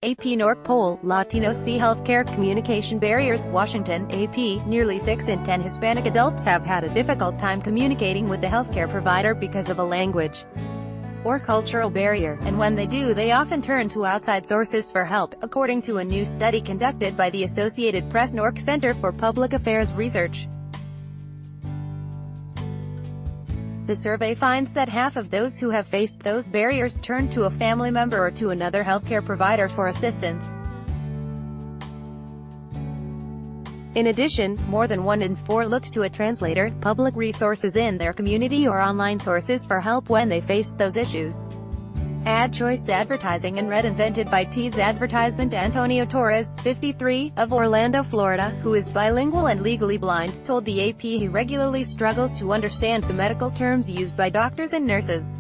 AP-NORC Poll, Latinos see healthcare communication barriers. Washington, AP, nearly 6 in 10 Hispanic adults have had a difficult time communicating with the healthcare provider because of a language or cultural barrier, and when they do they often turn to outside sources for help, according to a new study conducted by the Associated Press-NORC Center for Public Affairs Research. The survey finds that half of those who have faced those barriers turn to a family member or to another healthcare provider for assistance. In addition, more than 1 in 4 looked to a translator, public resources in their community or online sources for help when they faced those issues. Ad choice advertising and read invented by T's advertisement. Antonio Torres, 53, of Orlando, Florida, who is bilingual and legally blind, told the AP he regularly struggles to understand the medical terms used by doctors and nurses.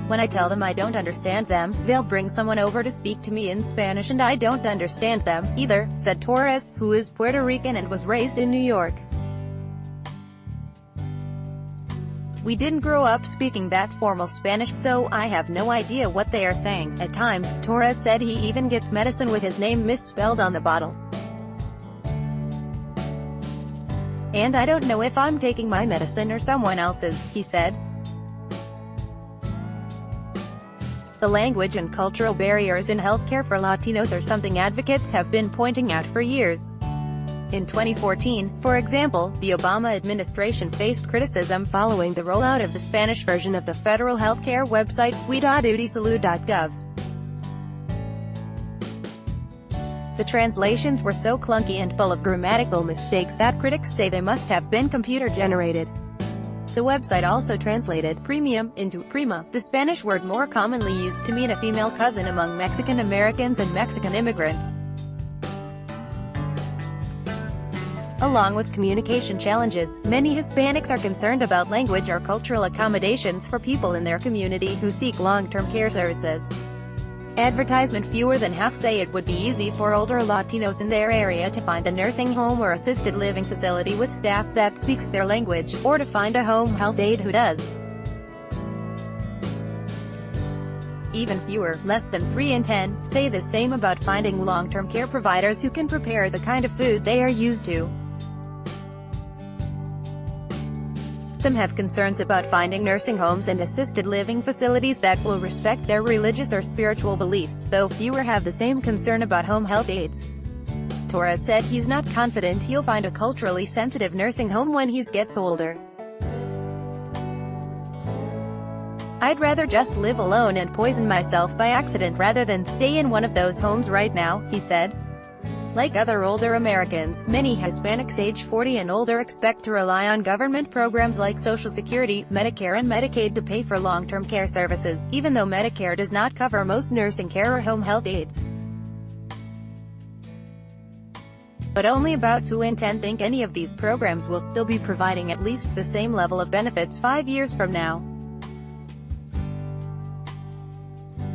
When I tell them I don't understand them, they'll bring someone over to speak to me in Spanish and I don't understand them, either, said Torres, who is Puerto Rican and was raised in New York. We didn't grow up speaking that formal Spanish, so I have no idea what they are saying. At times, Torres said he even gets medicine with his name misspelled on the bottle. And I don't know if I'm taking my medicine or someone else's, he said. The language and cultural barriers in healthcare for Latinos are something advocates have been pointing out for years. In 2014, for example, the Obama administration faced criticism following the rollout of the Spanish version of the federal healthcare website, cuidadudisalud.gov. The translations were so clunky and full of grammatical mistakes that critics say they must have been computer-generated. The website also translated premium into prima, the Spanish word more commonly used to mean a female cousin among Mexican Americans and Mexican immigrants. Along with communication challenges, many Hispanics are concerned about language or cultural accommodations for people in their community who seek long-term care services. Advertisement: fewer than half say it would be easy for older Latinos in their area to find a nursing home or assisted living facility with staff that speaks their language, or to find a home health aide who does. Even fewer, less than 3 in 10, say the same about finding long-term care providers who can prepare the kind of food they are used to. Some have concerns about finding nursing homes and assisted living facilities that will respect their religious or spiritual beliefs, though fewer have the same concern about home health aides. Torres said he's not confident he'll find a culturally sensitive nursing home when he gets older. I'd rather just live alone and poison myself by accident rather than stay in one of those homes right now, he said. Like other older Americans, many Hispanics age 40 and older expect to rely on government programs like Social Security, Medicare and Medicaid to pay for long-term care services, even though Medicare does not cover most nursing care or home health aides. But only about 2 in 10 think any of these programs will still be providing at least the same level of benefits 5 years from now.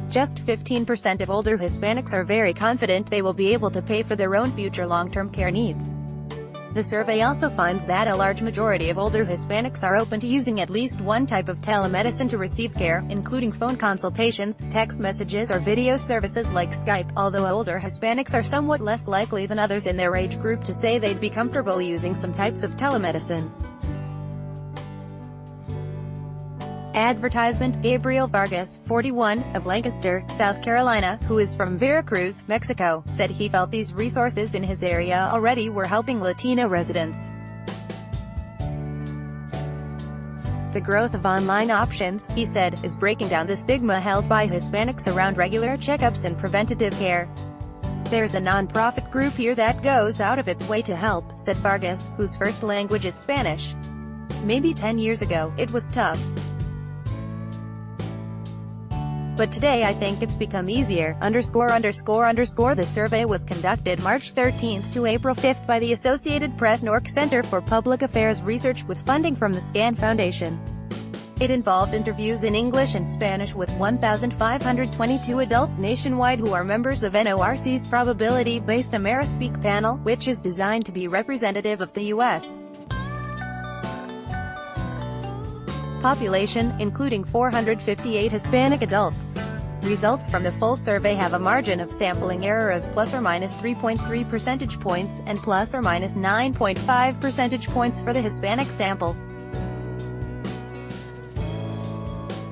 Just 15% of older Hispanics are very confident they will be able to pay for their own future long-term care needs. The survey also finds that a large majority of older Hispanics are open to using at least one type of telemedicine to receive care, including phone consultations, text messages or video services like Skype, although older Hispanics are somewhat less likely than others in their age group to say they'd be comfortable using some types of telemedicine. Advertisement: Gabriel Vargas, 41, of Lancaster, South Carolina, who is from Veracruz, Mexico, said he felt these resources in his area already were helping Latino residents. The growth of online options, he said, is breaking down the stigma held by Hispanics around regular checkups and preventative care. There's a non-profit group here that goes out of its way to help, said Vargas, whose first language is Spanish. Maybe 10 years ago, it was tough. But today I think it's become easier, The survey was conducted March 13 to April 5 by the Associated Press-NORC Center for Public Affairs Research with funding from the SCAN Foundation. It involved interviews in English and Spanish with 1,522 adults nationwide who are members of NORC's probability-based AmeriSpeak panel, which is designed to be representative of the U.S. population, including 458 Hispanic adults. Results from the full survey have a margin of sampling error of plus or minus 3.3 percentage points, and plus or minus 9.5 percentage points for the Hispanic sample.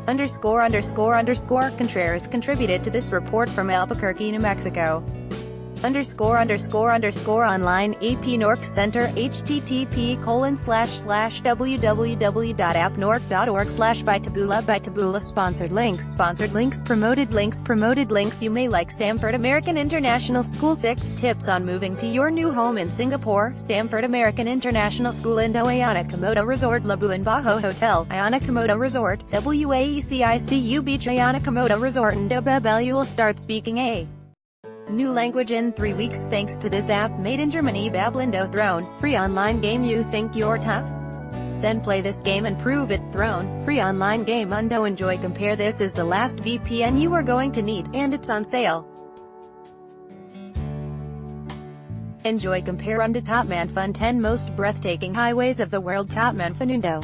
Contreras contributed to this report from Albuquerque, New Mexico. Online AP-NORC Center http://www.ap-norc.org/by Taboola Sponsored links Promoted links You may like Stamford American International School. 6 tips on moving to your new home in Singapore. Stamford American International School Indo Ayana Komodo Resort Labuan Bajo Hotel Ayana Komodo Resort WAECICU Beach Ayana Komodo Resort Indo Babel. Will start speaking a new language in 3 weeks thanks to this app made in Germany. Bablindo Throne, free online game. You think you're tough? Then play this game and prove it. Throne, free online game. Undo. Enjoy. Compare. This is the last VPN you are going to need, and it's on sale. Enjoy. Compare. Undo. Top Man Fun. 10 most breathtaking highways of the world. Top Man Fun Undo.